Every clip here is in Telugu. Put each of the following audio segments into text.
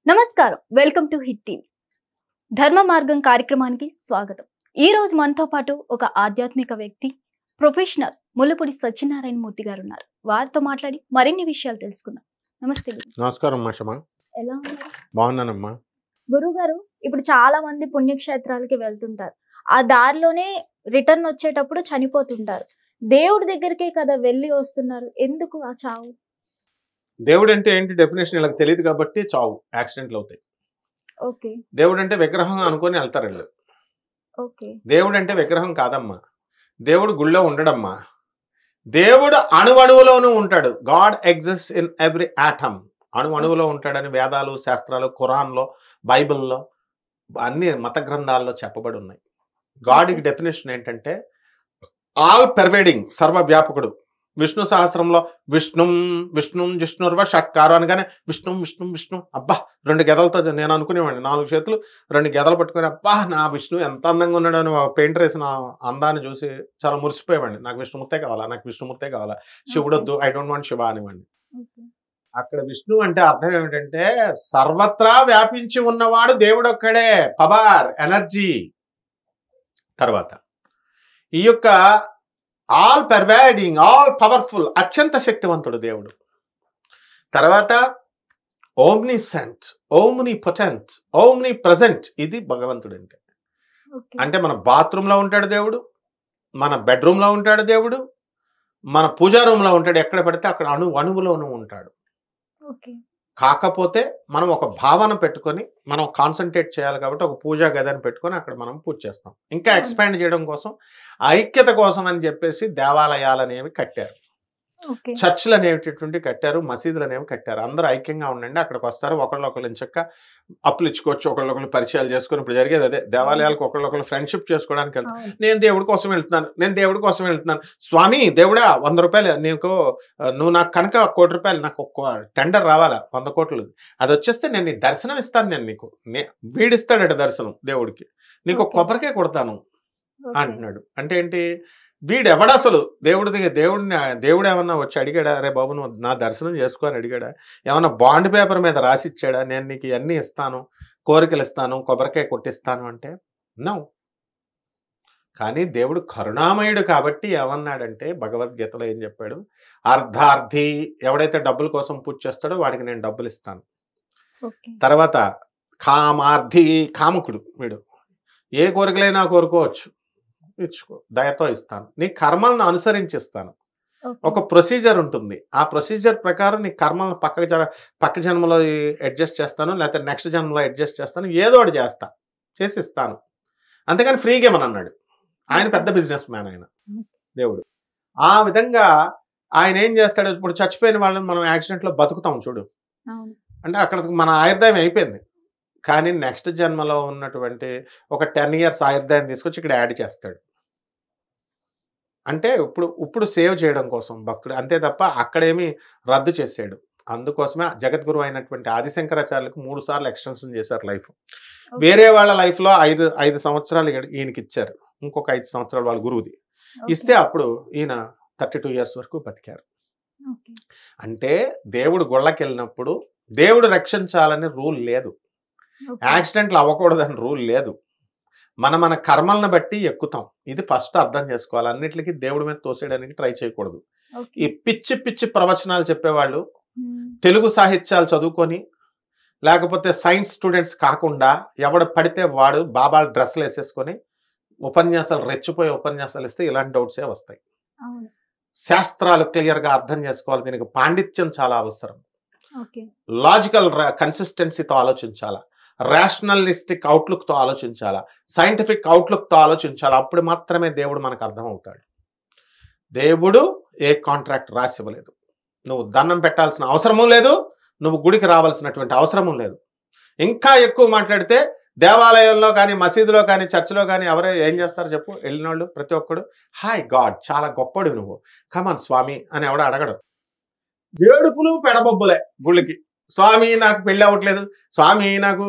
నమస్కారం, వెల్కమ్ టు హిట్ టీవీ. ధర్మ మార్గం కార్యక్రమానికి స్వాగతం. ఈ రోజు మనతో పాటు ఒక ఆధ్యాత్మిక వ్యక్తి, ప్రొఫెషనల్ ముల్లపూడి సత్యనారాయణ మూర్తి గారు ఉన్నారు. వారితో మాట్లాడి మరిన్ని విషయాలు తెలుసుకుందాం. నమస్తే గురు. నమస్కారం మాషమా. ఎలా ఉన్నారు? బాగున్నానమ్మా. గురువు గారు, ఇప్పుడు చాలా మంది పుణ్యక్షేత్రాలకి వెళ్తుంటారు. ఆ దారిలోనే రిటర్న్ వచ్చేటప్పుడు చనిపోతుంటారు. దేవుడి దగ్గరికే కదా వెళ్ళి వస్తున్నారు, ఎందుకు ఆ చావు? దేవుడు అంటే ఏంటి డెఫినేషన్ వీళ్ళకి తెలియదు కాబట్టి చావు యాక్సిడెంట్లు అవుతాయి. ఓకే దేవుడు అంటే విగ్రహం అనుకొని వెళ్తారు వీళ్ళు. ఓకే దేవుడు అంటే విగ్రహం కాదమ్మా. దేవుడు గుళ్ళో ఉండడమ్మా. దేవుడు అణువణువులోనూ ఉంటాడు. God exist in every atom. అణువణువులో ఉంటాడని వేదాలు, శాస్త్రాలు, ఖురాన్లో, బైబిల్లో, అన్ని మత గ్రంథాల్లో చెప్పబడి ఉన్నాయి. గాడ్కి డెఫినేషన్ ఏంటంటే ఆల్ పెర్వేడింగ్, సర్వవ్యాపకుడు. విష్ణు సహస్రంలో విష్ణుం విష్ణుం జిష్ణుర్వ షట్కారు అనగానే విష్ణు విష్ణు విష్ణు, అబ్బా 2 గెదలతో నేను అనుకునేవాడిని, 4 చేతులు 2 గెదలు పట్టుకుని అబ్బా నా విష్ణు ఎంత అందంగా ఉన్నాడు అని పెయింటర్ వేసిన అందాన్ని చూసి చాలా మురిసిపోయేవాడిని. నాకు విష్ణుమూర్తే కావాలా, నాకు విష్ణుమూర్తే కావాలా, శివుడొద్దు, ఐ డోంట్ వాంట్ శివ అనేవాడిని. అక్కడ విష్ణు అంటే అర్థం ఏమిటంటే సర్వత్రా వ్యాపించి ఉన్నవాడు దేవుడు ఒక్కడే. Power, energy. తర్వాత ఈ యొక్క ఆల్ పర్వాడింగ్, ఆల్ పవర్ఫుల్, అత్యంత శక్తివంతుడు దేవుడు. తర్వాత ఓమ్నిసెంట్, ఓమ్ని పొటెంట్, ఓమ్ని ప్రజెంట్. ఇది భగవంతుడు అంటే. అంటే మన బాత్రూంలో ఉంటాడు దేవుడు, మన బెడ్రూమ్లో ఉంటాడు దేవుడు, మన పూజా రూమ్లో ఉంటాడు, ఎక్కడ పడితే అక్కడ అణువులోనూ ఉంటాడు. కాకపోతే మనం ఒక భావన పెట్టుకొని మనం కాన్సన్ట్రేట్ చేయాలి కాబట్టి ఒక పూజా గదిని పెట్టుకొని అక్కడ మనం పూజ చేస్తాం. ఇంకా ఎక్స్పాండ్ చేయడం కోసం, ఐక్యత కోసం అని చెప్పేసి దేవాలయాలు అనేవి కట్టారు, చర్చిలు అనేటటువంటి కట్టారు, మసీదులు అనేవి కట్టారు. అందరూ ఐక్యంగా ఉండండి, అక్కడికి వస్తారు, ఒకళ్ళొకళ్ళు చక్క అప్పులు ఇచ్చుకోవచ్చు, ఒకళ్ళొకళ్ళు పరిచయాలు చేసుకుని. ఇప్పుడు జరిగేది అదే. దేవాలయాలకు ఒకళ్ళొకళ్ళు ఫ్రెండ్షిప్ చేసుకోవడానికి వెళ్తాను. నేను దేవుడి కోసం వెళ్తున్నాను, నేను దేవుడి కోసం వెళ్తున్నాను. స్వామి దేవుడా 100 రూపాయలు నీకు, నువ్వు నాకు కనుక 1 కోటి రూపాయలు, నాకు ఒక టెండర్ రావాలా 100 కోట్లు, అది వచ్చేస్తే నేను నీ దర్శనం ఇస్తాను, నేను నీకు వీడిస్తాడట దర్శనం దేవుడికి, నీకు ఒక కొబ్బరికాయ కొడతాను అంటున్నాడు. అంటే ఏంటి? వీడు ఎవడు అసలు దేవుడు ఏమన్నా వచ్చి అడిగాడా, రే బాబు నువ్వు నా దర్శనం చేసుకో అని అడిగాడా? ఏమన్నా బాండ్ పేపర్ మీద రాసి ఇచ్చాడా, నేను నీకు ఇవన్నీ ఇస్తాను, కోరికలు ఇస్తాను, కొబ్బరికాయ కొట్టిస్తాను అంటే? నో. కానీ దేవుడు కరుణామయుడు కాబట్టి ఏమన్నాడంటే భగవద్గీతలో ఏం చెప్పాడు? అర్ధార్థి, ఎవడైతే డబ్బుల కోసం పూజ చేస్తాడో వాడికి నేను డబ్బులు ఇస్తాను. తర్వాత కామార్థి, కామకుడు వీడు ఏ కోరికలైనా కోరుకోవచ్చు, ఇచ్చుకో, దయతో ఇస్తాను, నీ కర్మలను అనుసరించిస్తాను. ఒక ప్రొసీజర్ ఉంటుంది, ఆ ప్రొసీజర్ ప్రకారం నీ కర్మలను పక్క జన్మలో అడ్జస్ట్ చేస్తాను, లేకపోతే నెక్స్ట్ జన్మలో అడ్జస్ట్ చేస్తాను, ఏదో ఒకటి చేసి ఇస్తాను. అంతేగాని ఫ్రీగా ఏమని అన్నాడు. ఆయన పెద్ద బిజినెస్ మ్యాన్ ఆయన దేవుడు. ఆ విధంగా ఆయన ఏం చేస్తాడు? ఇప్పుడు చచ్చిపోయిన వాళ్ళని మనం యాక్సిడెంట్లో బతుకుతాం చూడు, అంటే అక్కడ మన ఆయుర్దాయం అయిపోయింది. కానీ నెక్స్ట్ జన్మలో ఉన్నటువంటి ఒక 10 years ఆయుర్దాయం తీసుకొచ్చి ఇక్కడ యాడ్ చేస్తాడు. అంటే ఇప్పుడు సేవ్ చేయడం కోసం భక్తుడు, అంతే తప్ప అక్కడేమి రద్దు చేసాడు. అందుకోసమే జగద్గురు అయినటువంటి ఆదిశంకరాచార్యులకు 3 సార్లు ఎక్స్టెన్షన్ చేశారు లైఫ్. వేరే వాళ్ళ లైఫ్లో 5 సంవత్సరాలు ఈయనకి ఇచ్చారు, ఇంకొక 5 సంవత్సరాలు వాళ్ళ గురువుది ఇస్తే అప్పుడు ఈయన 32 years వరకు బతికారు. అంటే దేవుడు గుళ్ళకి వెళ్ళినప్పుడు దేవుడు రక్షించాలని రూల్ లేదు, యాక్సిడెంట్లు అవ్వకూడదని రూల్ లేదు. మన కర్మలను బట్టి ఎక్కుతాం. ఇది ఫస్ట్ అర్థం చేసుకోవాలి. అన్నిటికీ దేవుడి మీద తోసేయడానికి ట్రై చేయకూడదు. ఈ పిచ్చి ప్రవచనాలు చెప్పేవాళ్ళు తెలుగు సాహిత్యాలు చదువుకొని, లేకపోతే సైన్స్ స్టూడెంట్స్ కాకుండా ఎవడు పడితే వాడు బాబాలు డ్రెస్సులు వేసేసుకొని ఉపన్యాసాలు, రెచ్చిపోయే ఉపన్యాసాలు ఇస్తే ఇలాంటి డౌట్సే వస్తాయి. శాస్త్రాలు క్లియర్గా అర్థం చేసుకోవాలి. దీనికి పాండిత్యం చాలా అవసరం. లాజికల్ కన్సిస్టెన్సీతో ఆలోచించాలా, రేషనలిస్టిక్ అవుట్లుక్తో ఆలోచించాలా, సైంటిఫిక్ అవుట్లుక్తో ఆలోచించాలా. అప్పుడు మాత్రమే దేవుడు మనకు అర్థం అవుతాడు. దేవుడు ఏ కాంట్రాక్ట్ రాసి ఇవ్వలేదు. నువ్వు దండం పెట్టాల్సిన అవసరమూ లేదు, నువ్వు గుడికి రావాల్సినటువంటి అవసరమూ లేదు. ఇంకా ఎక్కువ మాట్లాడితే దేవాలయంలో కానీ, మసీదులో కానీ, చర్చిలో కానీ ఎవరో ఏం చేస్తారు చెప్పు? వెళ్ళిన వాళ్ళు ప్రతి ఒక్కడు హాయ్ గాడ్, చాలా గొప్పడు నువ్వు, కమాన్ స్వామి అని ఎవడో అడగడు. ఏడుపులు పెడబొబ్బులే గుళ్ళకి. స్వామి నాకు పెళ్ళి అవ్వట్లేదు, స్వామి నాకు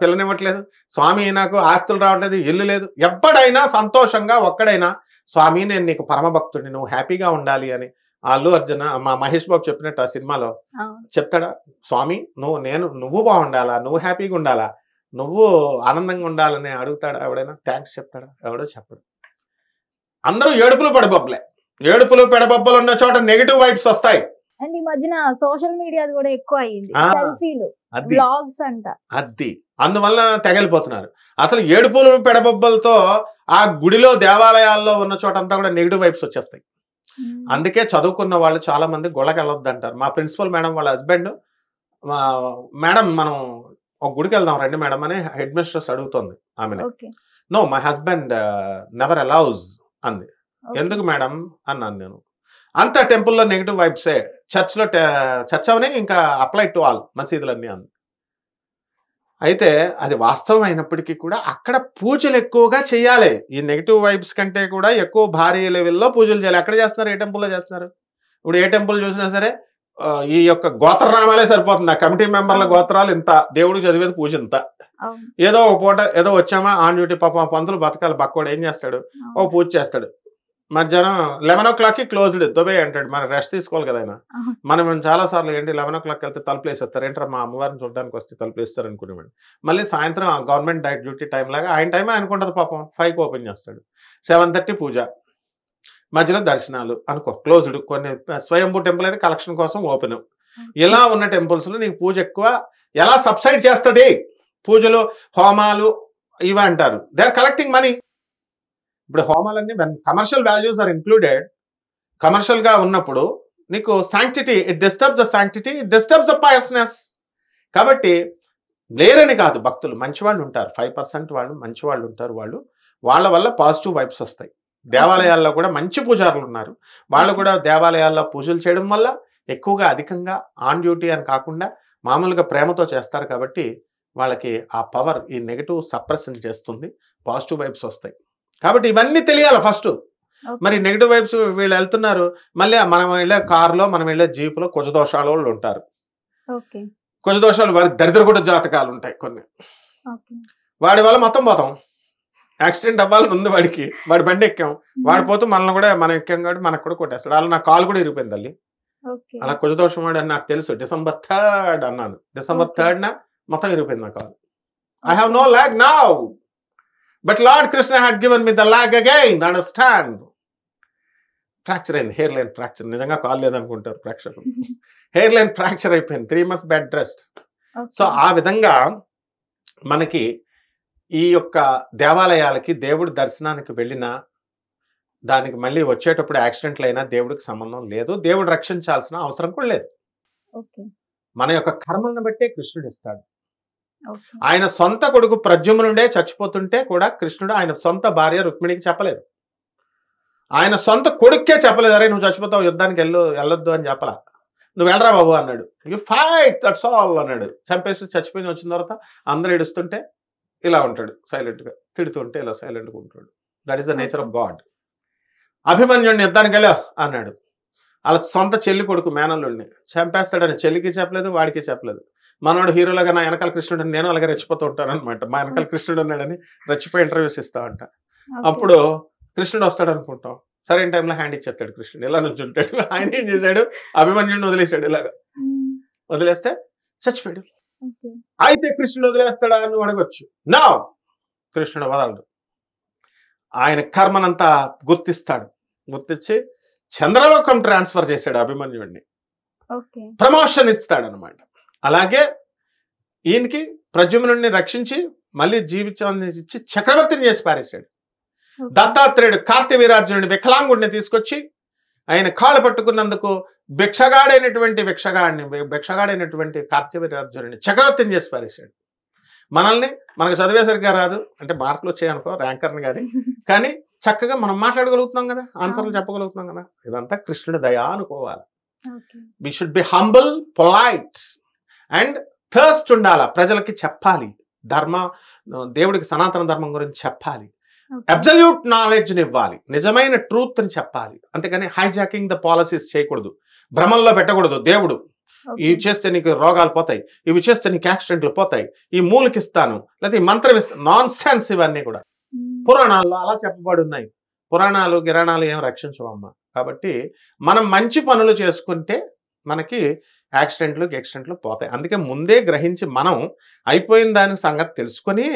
పిల్లనివ్వట్లేదు, స్వామి నాకు ఆస్తులు రావట్లేదు, ఇల్లు లేదు. ఎప్పుడైనా సంతోషంగా ఒక్కడైనా స్వామి నేను నీకు పరమభక్తుడిని, నువ్వు హ్యాపీగా ఉండాలి అని అల్లు అర్జున్ మా మహేష్ బాబు చెప్పినట్టు ఆ సినిమాలో చెప్తాడా, స్వామి నువ్వు బాగుండాలా, నువ్వు హ్యాపీగా ఉండాలా, నువ్వు ఆనందంగా ఉండాలని అడుగుతాడా ఎవడైనా? థ్యాంక్స్ చెప్తాడా? ఎవడో చెప్పడు. అందరూ ఏడుపులు పెడబొబ్బలే. ఏడుపులు పెడబొబ్బలు ఉన్న చోట నెగిటివ్ వైబ్స్ వస్తాయి. అండ్ ఈ మధ్యన సోషల్ మీడియా కూడా ఎక్కువ అయ్యింది, సెల్ఫీలు, అది బ్లాగ్స్ అంట. అది అందువల్ల తెగలిపోతున్నారు. అసలు ఏడుపులు పెడబొబ్బలతో ఆ గుడిలో దేవాలయాల్లో ఉన్న చోట అంతా కూడా నెగిటివ్ వైబ్స్ వచ్చేస్తాయి. అందుకే చదువుకున్న వాళ్ళు చాలా మంది గొడవకి వెళ్ళొద్దు అంటారు. మా ప్రిన్సిపల్ మేడం వాళ్ళ హస్బెండ్, మేడం మనం ఒక గుడికి వెళ్దాం రండి మేడం అని హెడ్ మిస్ట్రెస్ అడుగుతుంది ఆమెను. నో మై హస్బెండ్ నెవర్ అలౌజ్ అంది. ఎందుకు మేడం అన్నాను నేను. అంత టెంపుల్లో నెగిటివ్ వైబ్సే, చర్చ్ అవనే ఇంకా అప్లై టు ఆల్ మసీదులన్నీ అంది. అయితే అది వాస్తవం అయినప్పటికీ కూడా అక్కడ పూజలు ఎక్కువగా చేయాలి. ఈ నెగిటివ్ వైబ్స్ కంటే కూడా ఎక్కువ భారీ లెవెల్లో పూజలు చేయాలి. ఎక్కడ చేస్తున్నారు? ఏ టెంపుల్లో చేస్తున్నారు? ఇప్పుడు ఏ టెంపుల్ చూసినా సరే ఈ యొక్క గోత్రనామాలే సరిపోతుంది. ఆ కమిటీ మెంబర్ల గోత్రాలు ఇంత, దేవుడికి చదివేది పూజ ఇంత. ఏదో ఒక పూట ఏదో వచ్చామా ఆన్ డ్యూటీ, పాప పంతులు బతకాలి, బక్కోడు ఏం చేస్తాడు, ఓ పూజ చేస్తాడు. మధ్యాహ్నం 11 o'clockకి క్లోజ్డ్ దుబాయ్ అంటాడు. మనం రెస్ట్ తీసుకోవాలి కదా ఆయన. మనం చాలా సార్లు ఏంటి 11 o'clock వెళ్తే తలుపులు వేసేస్తారు. ఏంటో మా అమ్మవారిని చూడడానికి వస్తే తలుపులు వేస్తారు అనుకునేవాడు. మళ్ళీ సాయంత్రం గవర్నమెంట్ డ్యూటీ టైం లాగా ఆయన టైం అనుకుంటుంది పాపం. 5కి ఓపెన్ చేస్తాడు. 7:30 పూజ, మధ్యలో దర్శనాలు అనుకో క్లోజ్డ్. కొన్ని స్వయంభూ టెంపుల్ అయితే కలెక్షన్ కోసం ఓపెన్. ఇలా ఉన్న టెంపుల్స్ లో నీకు పూజ ఎక్కువ ఎలా సబ్సైడ్ చేస్తుంది? పూజలు హోమాలు ఇవి అంటారు, దే ఆర్ కలెక్టింగ్ మనీ. ఇప్పుడు హోమాలన్నీ commercial values are included. Commercial గా ఉన్నప్పుడు నీకు sanctity, it disturbs the sanctity, it disturbs the piousness. కాబట్టి లేరని కాదు, భక్తులు మంచివాళ్ళు ఉంటారు, 5% వాళ్ళు మంచివాళ్ళు ఉంటారు. వాళ్ళ వల్ల పాజిటివ్ వైబ్స్ వస్తాయి. దేవాలయాల్లో కూడా మంచి పూజారులు ఉన్నారు. వాళ్ళు కూడా దేవాలయాల్లో పూజలు చేయడం వల్ల ఎక్కువగా అధికంగా ఆన్ డ్యూటీ అని కాకుండా మామూలుగా ప్రేమతో చేస్తారు. కాబట్టి వాళ్ళకి ఆ పవర్ ఈ నెగిటివ్ సప్రెషన్ చేస్తుంది, పాజిటివ్ వైబ్స్ వస్తాయి. కాబట్టి ఇవన్నీ తెలియాలి ఫస్ట్. మరి నెగిటివ్ వైబ్స్ వీళ్ళు వెళ్తున్నారు, మళ్ళీ మనం వెళ్ళే కారులో, మనం వెళ్ళే జీపులో కుజదోషాల వాళ్ళు ఉంటారు. కుజదోషాలు వారి దరిద్ర కూడా జాతకాలు ఉంటాయి కొన్ని. వాడి వల్ల మొత్తం పోతాం. యాక్సిడెంట్ అవ్వాలని ఉంది వాడికి, వాడి బండి ఎక్కాం, వాడి పోతూ మనల్ని కూడా మనం ఎక్కాం కాబట్టి మనకు కూడా కొట్టేస్తాడు. అలా నా కాలు కూడా ఇరిగిపోయింది తల్లి. అలా కుజదోషం వాడు అని నాకు తెలుసు. December 3rd అన్నాను. December 3rd మొత్తం ఇరిగిపోయింది నా కాలు. I have no leg now, but lord Krishna had given me the leg again. Understand? Fracture అయింది, హెయిర్ లైన్ ఫ్రాక్చర్. నిజంగా కాల్ లేదనుకుంటారు ప్రేక్షకులు. హెయిర్ లైన్ ఫ్రాక్చర్ అయిపోయింది, 3 months బెడ్ రెస్ట్. సో ఆ విధంగా మనకి ఈ యొక్క దేవాలయాలకి దేవుడి దర్శనానికి వెళ్ళినా దానికి మళ్ళీ వచ్చేటప్పుడు యాక్సిడెంట్లు అయినా దేవుడికి సంబంధం లేదు. దేవుడు రక్షించాల్సిన అవసరం కూడా లేదు. మన యొక్క కర్మలను బట్టే కృష్ణుడు ఇస్తాడు. ఆయన సొంత కొడుకు ప్రద్యుమ్నుడే చచ్చిపోతుంటే కూడా కృష్ణుడు ఆయన సొంత భార్య రుక్మిణికి చెప్పలేదు. ఆయన సొంత కొడుక్కే చెప్పలేదు, అరే నువ్వు చచ్చిపోతావు, యుద్ధానికి వెళ్ళొద్దు అని చెప్పలా. నువ్వు వెళ్ళరా బాబు అన్నాడు. యు ఫైట్, దట్స్ ఆల్ అన్నాడు. చంపేసి చచ్చిపోయి వచ్చిన తర్వాత అందరూ ఏడుస్తుంటే ఇలా ఉంటాడు సైలెంట్గా, తిడుతుంటే ఇలా సైలెంట్గా ఉంటాడు. That is the nature of God. అభిమన్యుడిని యుద్ధానికి వెళ్ళా అన్నాడు. అలా సొంత చెల్లి కొడుకు మేనల్లుడిని చంపేస్తాడని చెల్లికి చెప్పలేదు, వాడికి చెప్పలేదు. మనోడు హీరోలాగా నా వెనకాల కృష్ణుడు, నేను అలాగే రెచ్చిపోతూ ఉంటాను అనమాట. మా వెనకాల కృష్ణుడు ఉన్నాడని రెచ్చిపోయి ఇంటర్వ్యూస్ ఇస్తా అంట. అప్పుడు కృష్ణుడు వస్తాడు అనుకుంటాం, సరైన టైంలో హ్యాండ్ ఇచ్చేస్తాడు కృష్ణుడు. ఇలా నుంచి ఉంటాడు. ఆయన ఏం చేశాడు, అభిమన్యుడిని వదిలేశాడు. ఇలాగా వదిలేస్తే చచ్చిపోయాడు. అయితే కృష్ణుడు వదిలేస్తాడా అని అడగొచ్చు. నా కృష్ణుడు వదలడు. ఆయన కర్మనంతా గుర్తిస్తాడు. గుర్తించి చంద్రలోకం ట్రాన్స్ఫర్ చేశాడు అభిమన్యుడిని, ప్రమోషన్ ఇస్తాడు అనమాట. అలాగే ఈయనకి ప్రద్యుమ్నుడిని రక్షించి మళ్ళీ జీవితాన్ని ఇచ్చి చక్రవర్తిని చేసి పారేశాడు. దత్తాత్రేయుడు కార్తవీర్యార్జునుడి వికలాంగుడిని తీసుకొచ్చి ఆయన కాళ్ళు పట్టుకున్నందుకు భిక్షగాడైనటువంటి కార్తవీర్యార్జునుడిని చక్రవర్తిని చేసి పారేశాడు. మనకు చదివేసరిగా రాదు అంటే మార్కులు వచ్చాయనుకో ర్యాంకర్ని కానీ చక్కగా మనం మాట్లాడగలుగుతున్నాం కదా, ఆన్సర్లు చెప్పగలుగుతున్నాం కదా. ఇదంతా కృష్ణుడి దయా అనుకోవాలి. We should be humble, polite and thirst ఉండాలి. ప్రజలకి చెప్పాలి, దేవుడికి సనాతన ధర్మం గురించి చెప్పాలి, అబ్సల్యూట్ నాలెడ్జ్ని ఇవ్వాలి, నిజమైన ట్రూత్ని చెప్పాలి. అంతేకాని హైజాకింగ్ ద పాలసీస్ చేయకూడదు, భ్రమంలో పెట్టకూడదు. దేవుడు ఇవి చేస్తే నీకు రోగాలు పోతాయి, ఇవి చేస్తే నీకు యాక్సిడెంట్లు పోతాయి, ఈ మూలకి ఇస్తాను లేకపోతే ఈ మంత్రం ఇస్తాను, నాన్ సెన్స్. ఇవన్నీ కూడా పురాణాల్లో అలా చెప్పబడి ఉన్నాయి. పురాణాలు గిరాణాలు ఏం రక్షించవమ్మా. కాబట్టి మనం మంచి పనులు చేసుకుంటే మనకి యాక్సిడెంట్లు పోతాయి. అందుకే ముందే గ్రహించి మనం అయిపోయిన దాని సంగతి తెలుసుకొని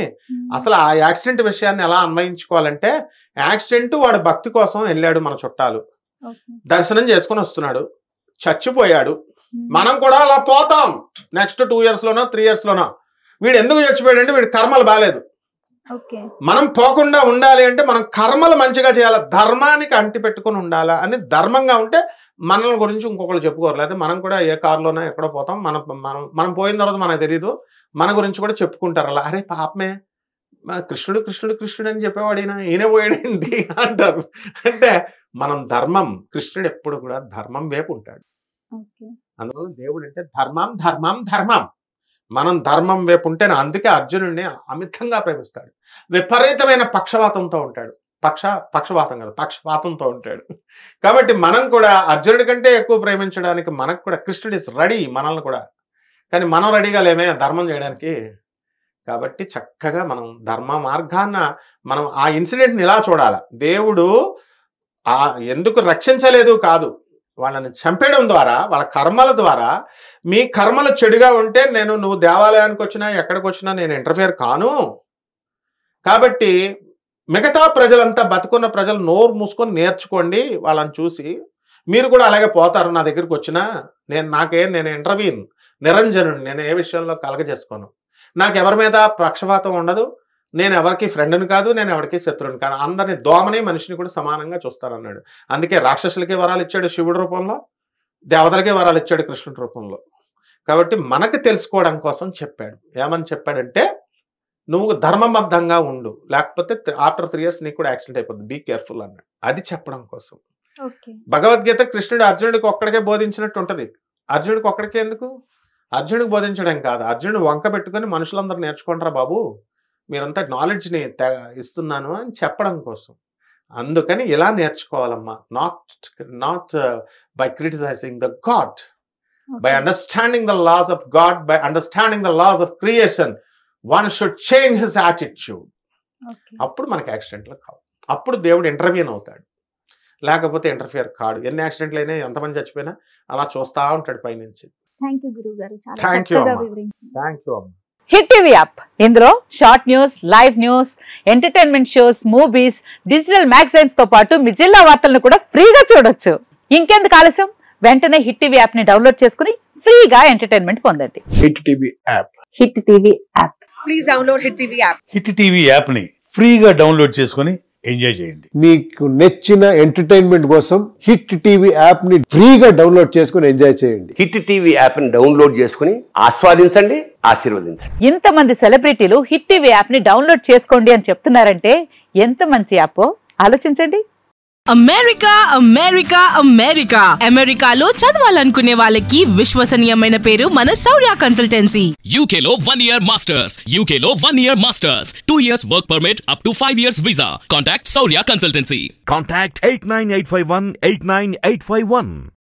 అసలు ఆ యాక్సిడెంట్ విషయాన్ని ఎలా అన్వయించుకోవాలంటే, యాక్సిడెంట్ వాడు భక్తి కోసం వెళ్ళాడు, మన చుట్టాలు దర్శనం చేసుకొని వస్తున్నాడు, చచ్చిపోయాడు. మనం కూడా అలా పోతాం నెక్స్ట్ 2 yearsలోనో 3 yearsలోనో. వీడు ఎందుకు చచ్చిపోయాడు అంటే వీడి కర్మలు బాగాలేదు. మనం పోకుండా ఉండాలి అంటే మనం కర్మలు మంచిగా చేయాలి, ధర్మానికి అంటి పెట్టుకుని ఉండాలా అని ధర్మంగా ఉంటే మనల గురించి ఇంకొకరు చెప్పుకోరు. లేదా మనం కూడా ఏ కారులోనో ఎక్కడో పోతాం, మనం పోయిన తర్వాత మనకు తెలియదు, మన గురించి కూడా చెప్పుకుంటారు అలా, అరే పాపమే కృష్ణుడు కృష్ణుడు కృష్ణుడు అని చెప్పేవాడు ఈయన పోయాడేంటి అంటారు. అంటే మనం ధర్మం, కృష్ణుడు ఎప్పుడు కూడా ధర్మం వైపు ఉంటాడు. అందువల్ల దేవుడు అంటే ధర్మం ధర్మం ధర్మం, మనం ధర్మం వైపు ఉంటేనే. అందుకే అర్జునుడిని అమితంగా ప్రేమిస్తాడు. విపరీతమైన పక్షవాతంతో ఉంటాడు, పక్షవాతం కదా, పక్షపాతంతో ఉంటాడు. కాబట్టి మనం కూడా అర్జునుడి కంటే ఎక్కువ ప్రేమించడానికి మనకు కూడా కృష్ణుడు ఇస్ రెడీ, మనల్ని కూడా. కానీ మనం రెడీగా లేమే ధర్మం చేయడానికి. కాబట్టి చక్కగా మనం ధర్మ మార్గాన్న మనం ఆ ఇన్సిడెంట్ని ఇలా చూడాలి. దేవుడు ఎందుకు రక్షించలేదు కాదు, వాళ్ళని చంపేయడం ద్వారా, వాళ్ళ కర్మల ద్వారా. మీ కర్మలు చెడుగా ఉంటే నువ్వు దేవాలయానికి వచ్చినా ఎక్కడికి వచ్చినా నేను ఇంటర్ఫియర్ కాను. కాబట్టి మిగతా ప్రజలంతా, బతుకున్న ప్రజలు నోరు మూసుకొని నేర్చుకోండి వాళ్ళని చూసి. మీరు కూడా అలాగే పోతారు నా దగ్గరికి వచ్చినా. నేను ఇంటర్వ్యూన్ నిరంజనుని, నేను ఏ విషయంలో కలగజేసుకోను. నాకు ఎవరి మీద పక్షపాతం ఉండదు, నేను ఎవరికి ఫ్రెండ్ని కాదు, నేను ఎవరికి శత్రువుని కాదు, అందరినీ దోమని మనిషిని కూడా సమానంగా చూస్తానన్నాడు. అందుకే రాక్షసులకి వరాలు ఇచ్చాడు శివుడి రూపంలో, దేవతలకి వరాలు ఇచ్చాడు కృష్ణుడి రూపంలో. కాబట్టి మనకు తెలుసుకోవడం కోసం చెప్పాడు. ఏమని చెప్పాడంటే, నువ్వు ధర్మబద్ధంగా ఉండు, లేకపోతే ఆఫ్టర్ 3 years నీకు కూడా యాక్సిడెంట్ అయిపోద్ది, బీ కేర్ఫుల్ అన్నాడు. అది చెప్పడం కోసం. భగవద్గీత కృష్ణుడు అర్జునుడికి ఒక్కడికే బోధించినట్టు ఉంటుంది. అర్జునుడికి ఒక్కడికే ఎందుకు? అర్జునుడికి బోధించడం కాదు, అర్జునుడు వంక పెట్టుకుని మనుషులందరూ నేర్చుకుంటారా బాబు, మీరంతా నాలెడ్జ్ని ఇస్తున్నాను అని చెప్పడం కోసం. అందుకని ఇలా నేర్చుకోవాలమ్మా, not by criticising the God, by understanding the laws of God, by understanding the laws of creation. One should change his attitude. అప్పుడు మనకి యాక్సిడెంట్లు కావు, అప్పుడు దేవుడు ఇంటర్వ్యూన్ అవుతాడు. లేకపోతే ఇంటర్ఫియర్ కాడు. ఎన్ని యాక్సిడెంట్లు అయినా, ఎంతమంది చచ్చిపోయినా అలా చూస్తూ ఉంటాడు పైనుంచి. థ్యాంక్ యూ అమ్మ. హిట్ టీవీ యాప్, ఇందులో short news, live news, entertainment shows, movies, digital magazines తో పాటు మీ జిల్లా వార్తలను కూడా ఫ్రీగా చూడొచ్చు. ఇంకెందుకు ఆలస్యం, వెంటనే హిట్ టీవీ యాప్ ని డౌన్లోడ్ చేసుకుని ఫ్రీగా ఎంటర్టైన్మెంట్ పొందండి. Hit TV app. Hit TV app. Please download hit TV app. Hit TV app ని ఫ్రీగా డౌన్లోడ్ చేసుకుని ఎంజాయ్ చేయండి. మీకు నచ్చిన ఎంటర్టైన్మెంట్ కోసం హిట్ టీవీ యాప్ ని ఫ్రీగా డౌన్లోడ్ చేసుకుని ఎంజాయ్ చేయండి. హిట్ టీవీ యాప్ ని డౌన్లోడ్ చేసుకుని ఆస్వాదించండి, ఆశీర్వదించండి. ఇంతమంది సెలబ్రిటీలు హిట్ టీవీ యాప్ ని డౌన్లోడ్ చేసుకోండి అని చెప్తున్నారంటే ఎంత మంచి యాప్ ఆలోచించండి. అమెరికా అమెరికా అమెరికా అమెరికాలో చదవాలనుకునే వాళ్ళకి విశ్వసనీయమైన పేరు మన శౌర్య కన్సల్టెన్సీ. UK లో 1 year masters, UK లో 1 year masters, 2 years work permit up to 5 years visa. Contact Saurya Consultancy. Contact 89851 89851.